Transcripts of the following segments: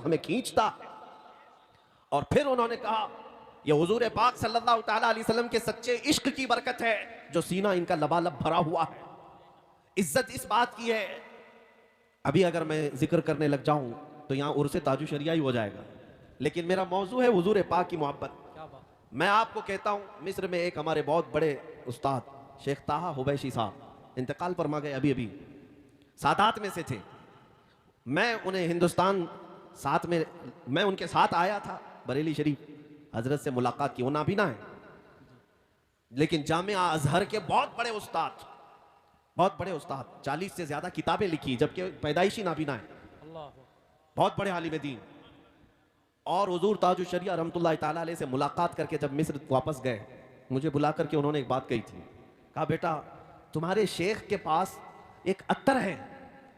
हमें खींचता है। और फिर उन्होंने कहा यह हुजूर पाक सल्लल्लाहु ताला अलैहि वसल्लम के सच्चे इश्क की बरकत है जो सीना इनका लबालब भरा हुआ है। इज्जत इस बात की है, अभी अगर मैं जिक्र करने लग जाऊं तो यहां उर्से ताजु शरिया ही हो जाएगा, लेकिन मेरा मौजू है हुजूर पाक की मोहब्बत। मैं आपको कहता हूं, मिस्र में एक हमारे बहुत बड़े उस्ताद शेख ताहा हुबैशी साहब इंतकाल फरमा गए, अभी अभी सादात में से थे। मैं उन्हें हिंदुस्तान साथ में, मैं उनके साथ आया था बरेली शरीफ, हजरत से मुलाकात की, वो नाबीना है लेकिन जामिया अजहर के बहुत बड़े उस्ताद, बहुत बड़े उस्ताद, 40 से ज्यादा किताबें लिखी जबकि पैदाइशी नाबीना है, बहुत बड़े आलिम दीन। और हुजूर ताजु शरिया रहमतुल्लाह ताला अलैह से मुलाकात करके जब मिस्र वापस गए, मुझे बुला करके उन्होंने एक बात कही थी, कहा बेटा तुम्हारे शेख के पास एक अत्तर है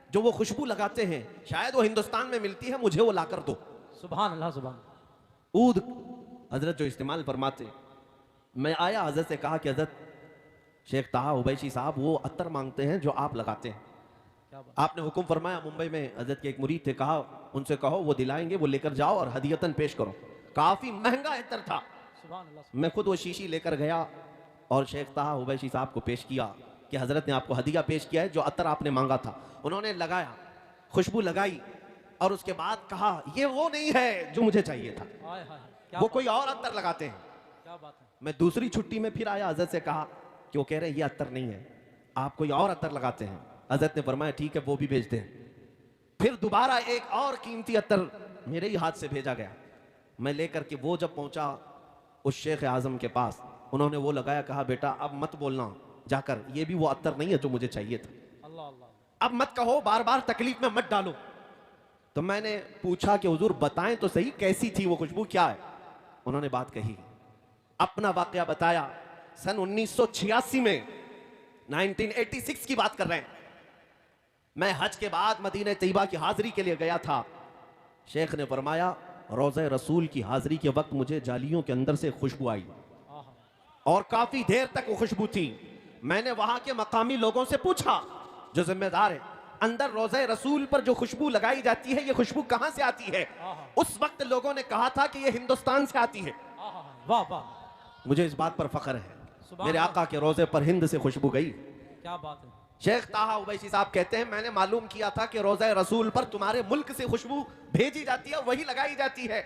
जो वो खुशबू लगाते हैं, शायद वो हिंदुस्तान में मिलती है, मुझे वो लाकर दो। सुभान अल्लाह, सुभान। ऊद हजरत जो इस्तेमाल फरमाते, मैं आया हजरत से कहा कि हजरत शेख ताहा हुबैशी साहब वो अत्तर मांगते हैं जो आप लगाते हैं। आपने हुक्म फरमाया, मुंबई में हजरत के एक मुरीद थे, कहा उनसे कहो वो दिलाएंगे, वो लेकर जाओ और हदियतन पेश करो। काफी महंगा अत्तर था, मैं खुद वो शीशी लेकर गया और शेख ताहा हुबैशी साहब को पेश किया कि हजरत ने आपको हदिया पेश किया है, जो अत्तर आपने मांगा था। उन्होंने लगाया, खुशबू लगाई और उसके बाद कहा ये वो नहीं है जो मुझे चाहिए था, वो कोई और अत्तर लगाते हैं। क्या बात है। मैं दूसरी छुट्टी में फिर आया, हजरत से कहा कि वो कह रहे हैं ये अत्तर नहीं है, आप कोई और अत्तर लगाते हैं। हजरत ने फरमाया ठीक है वो भी भेज दें। फिर दोबारा एक और कीमती अत्तर मेरे ही हाथ से भेजा गया, मैं लेकर के वो जब पहुंचा उस शेख आजम के पास, उन्होंने वो लगाया, कहा बेटा अब मत बोलना जाकर ये भी वो अत्तर नहीं है जो मुझे चाहिए था, अल्लाह अल्लाह, अब मत कहो, बार बार तकलीफ में मत डालो। तो मैंने पूछा कि हुजूर बताएं तो सही कैसी थी वो खुशबू, क्या है? उन्होंने बात कही, अपना वाकया बताया। सन 1986 में, 1986 की बात कर रहे हैं, मैं हज के बाद मदीने तैयबा की हाजिरी के लिए गया था। शेख ने फरमाया रोज़े रसूल की हाजिरी के वक्त मुझे जालियों के अंदर से खुशबू आई और काफी देर तक वो खुशबू थी। मैंने वहां के मकामी लोगों से पूछा जो जिम्मेदार है, अंदर रोज़े रसूल पर जो खुशबू लगाई जाती है ये खुशबू कहां से आती है? उस वक्त लोगों ने कहा था कि ये हिंदुस्तान से आती है। वाह वाह, मुझे इस बात पर फख्र है, मेरे आका के रोजे पर हिंद से खुशबू गई। क्या बात है। शेख ताहा उवैसी साहब कहते हैं मैंने मालूम किया था कि रोज़े रसूल पर तुम्हारे मुल्क से खुशबू भेजी जाती है, वही लगाई जाती है।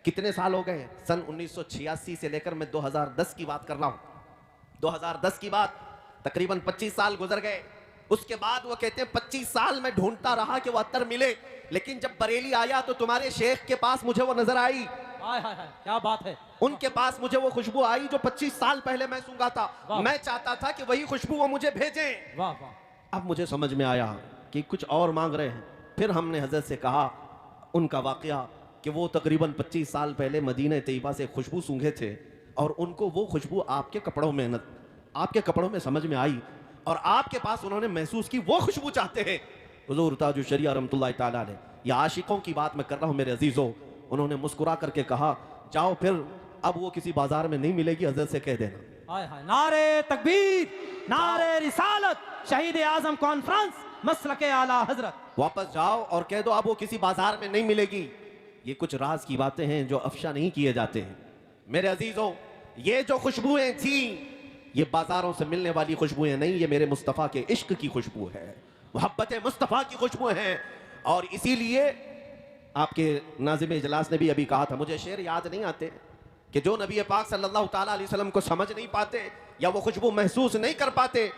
कितने साल हो गए? सन 1986 से लेकर मैं 2010 की बात कर रहा हूं। 2010 की बात, तकरीबन 25 साल गुजर गए। उसके बाद वो कहते हैं 25 साल में ढूंढता रहा कि वो अत्तर मिले, लेकिन जब बरेली आया तो तुम्हारे शेख के पास मुझे वो नजर आई। हाय हाय हाय, क्या बात है। उनके पास मुझे वो खुशबू आई जो 25 साल पहले मैं सूंघा था। मैं चाहता था कि वही खुशबू वो मुझे भेजें। वाह वाह। अब मुझे समझ में आया कि कुछ और मांग रहे हैं। फिर हमने हजरत से कहा उनका वाकया कि वो तकरीबन 25 साल पहले मदीने तैयबा से खुशबू सूंघे थे और उनको वो खुशबू आपके कपड़ों में आपके कपड़ों में समझ में आई और आपके पास उन्होंने महसूस की वो खुशबू चाहते हैं। हुजूर ताजु शरिया रहमतुल्लाह ताला अलैह, ये आशिकों की बात मैं कर रहा हूं मेरे अजीजों। उन्होंने मुस्कुरा करके कहा जाओ फिर, अब वो किसी बाजार में नहीं मिलेगी, हजरत से कह देना। हाय हाय, नारे तकबीर, नारे रिसालत, शहीद आजम कॉन्फ्रेंस, मसलके आला हजरत। वापस जाओ और कह दो अब वो किसी बाजार में नहीं मिलेगी। ये कुछ राज की बातें हैं जो अफशा नहीं किए जाते हैं मेरे अजीजों। ये जो खुशबुएं थी ये बाजारों से मिलने वाली खुशबुएं नहीं, ये मेरे मुस्तफ़ा के इश्क की खुशबू है, मोहब्बत मुस्तफ़ा की खुशबू है। और इसीलिए आपके नाज़िम इजलास ने भी अभी कहा था, मुझे शेर याद नहीं आते, कि जो नबी पाक सल्लल्लाहु ताला अलैहि वसल्लम को समझ नहीं पाते या वो खुशबू महसूस नहीं कर पाते,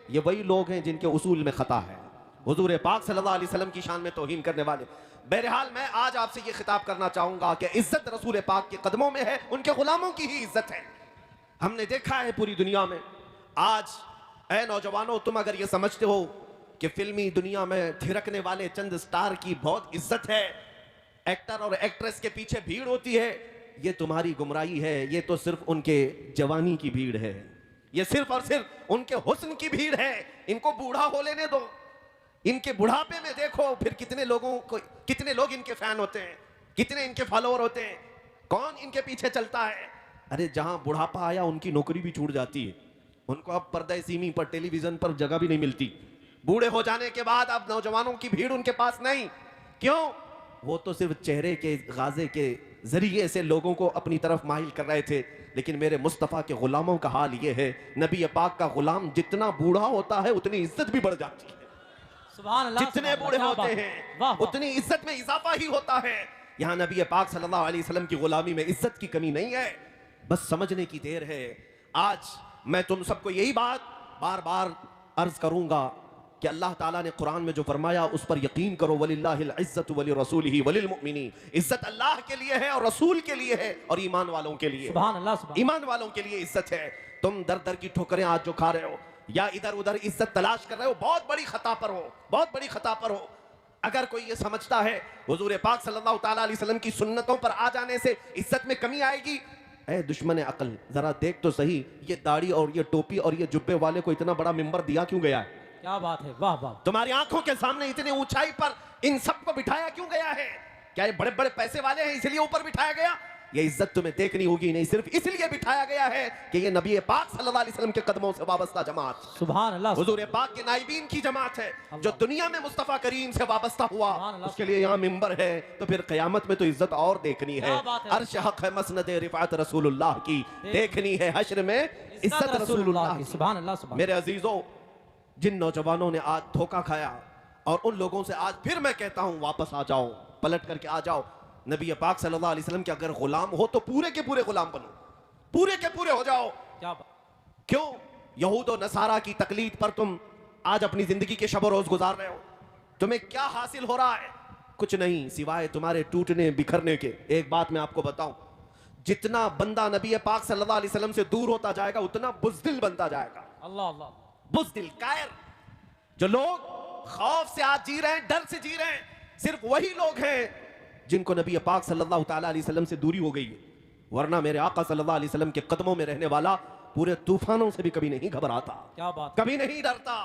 ये वही लोग हैं जिनके उसूल में खता है। हुजूर पाक सल्लल्लाहु अलैहि वसल्लम की शान में तौहीन करने वाले। बहरहाल मैं आज आपसे ये खिताब करना चाहूंगा कि इज्जत रसूल पाक के कदमों में है, उनके गुलामों की ही इज्जत है। हमने देखा है पूरी दुनिया में आज, ऐ नौजवानों, तुम अगर ये समझते हो कि फिल्मी दुनिया में थिरकने वाले चंद स्टार की बहुत इज्जत है, एक्टर और एक्ट्रेस के पीछे भीड़ होती है, ये तुम्हारी गुमराही है। ये तो सिर्फ उनके जवानी की भीड़ है, ये सिर्फ और सिर्फ उनके हुस्न की भीड़ है। इनको बूढ़ा हो लेने दो, इनके बुढ़ापे में देखो फिर कितने लोग इनके फैन होते हैं, कितने इनके फॉलोअर होते हैं, कौन इनके पीछे चलता है। अरे जहां बुढ़ापा आया उनकी नौकरी भी छूट जाती है, उनको अब पर्दे सीमी पर टेलीविजन पर जगह भी नहीं मिलती। बूढ़े हो जाने के बाद अब नौजवानों की भीड़ उनके पास नहीं। क्यों? वो तो सिर्फ चेहरे के गाजे के जरिए से लोगों को अपनी तरफ माहिल कर रहे थे, लेकिन मेरे मुस्तफ़ा के गुलामों का हाल ये है, नबी पाक का गुलाम जितना बूढ़ा होता है उतनी इज्जत भी बढ़ जाती है। सुभान अल्लाह, जितने सुभान बूढ़े अल्लाह, होते क्या हैं बात। वाह, वाह। उतनी इज्जत में इजाफा ही होता है। यहाँ नबी पाक सल्लल्लाहु अलैहि वसल्लम की गुलामी में इज्जत की कमी नहीं है, बस समझने की देर है। आज मैं तुम सबको यही बात बार बार अर्ज करूंगा कि अल्लाह ताला ने कुरान में जो फरमाया उस पर यकीन करो। वलिल्लाहिल इज्जतु वलि रसूलिही वलिल मुमिनीन, इज्जत अल्लाह के लिए है और रसूल के लिए है और ईमान वालों के लिए। सुभान अल्लाह, सुभान। ईमान वालों के लिए इज्जत है। तुम दर दर की ठोकरें आज जो खा रहे हो या इधर उधर इज्जत तलाश कर रहे हो, बहुत बड़ी खता पर हो, बहुत बड़ी खता पर हो। अगर कोई ये समझता है हुजूर पाक सल्लल्लाहु ताला अलैहि वसल्लम की सुन्नतों पर आ जाने से इज्जत में कमी आएगी, ऐ दुश्मन अकल जरा देख तो सही, ये दाढ़ी और ये टोपी और ये जुब्बे वाले को इतना बड़ा मिंबर दिया क्यों गया है? क्या बात है, वाह वाह। तुम्हारी आंखों के सामने इतनी ऊंचाई पर इन सबको बिठाया क्यों गया है? क्या ये बड़े बड़े पैसे वाले हैं इसलिए ऊपर बिठाया गया? ये इज्जत तुम्हें देखनी होगी, नहीं सिर्फ इसलिए बिठाया गया है कि ये नबी पाक सल्लल्लाहु अलैहि वसल्लम के कदमों से वाबस्ता जमात, सुभान अल्लाह, हुजूर पाक के नाइबीन की जमात है, जो दुनिया में मुस्तफा करीम से वाबस्ता हुआ, सुभान अल्लाह। उसके लिए यहाँ मिंबर है। तो फिर क़यामत में तो इज्जत और देखनी है। क्या बात है। अर्श हक है, मसनद रिफात रसूलुल्लाह की देखनी है, हश्र में इज्जत रसूलुल्लाह की। सुभान अल्लाह, सुभान। मेरे अजीजों, जिन नौजवानों ने आज धोखा खाया और उन लोगों से आज फिर मैं कहता हूं वापस आ जाओ, पलट करके आ जाओ। नबी पाक सल्लल्लाहु अलैहि वसल्लम के अगर गुलाम हो तो पूरे के पूरे गुलाम बनो, पूरे के पूरे हो जाओ। क्या बात। क्यों यहूद और नसारा की तकलीद पर तुम आज अपनी जिंदगी के शब रोज गुजार रहे हो? तुम्हें क्या हासिल हो रहा है? कुछ नहीं सिवाय तुम्हारे टूटने बिखरने के। एक बात मैं आपको बताऊं, जितना बंदा नबी पाक सल्लल्लाहु अलैहि वसल्लम से दूर होता जाएगा उतना बुज़दिल बनता जाएगा। अल्लाह अल्लाह। बुज़दिल, कायर। जो लोग खौफ से आज जी रहे हैं, डर से जी रहे हैं, सिर्फ वही लोग हैं जिनको नबी पाक सल्लल्लाहु ताला अलैहि वसल्लम से दूरी हो गई है। वरना मेरे आका सल्लल्लाहु अलैहि वसल्लम के कदमों में रहने वाला पूरे तूफानों से भी कभी नहीं घबराता, क्या बात। कभी नहीं डरता,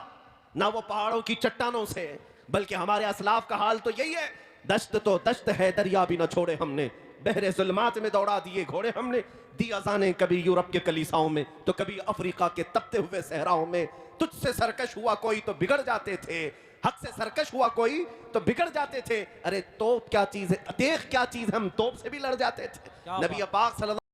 ना वो पहाड़ों की चट्टानों से। बल्कि हमारे असलाफ का हाल तो यही है, दश्त तो दश्त है दरिया भी न छोड़े हमने, बहरे जुल्मात में दौड़ा दिए घोड़े हमने, दी अजाने कभी यूरोप के कलीसाओं में तो कभी अफ्रीका के तपते हुए सहराओं में। तुझसे सरकश हुआ कोई तो बिगड़ जाते थे, हक से सरकश हुआ कोई तो बिगड़ जाते थे। अरे तोप क्या चीज है, देख क्या चीज, हम तोप से भी लड़ जाते थे। नबी पाक सल्लल्लाहु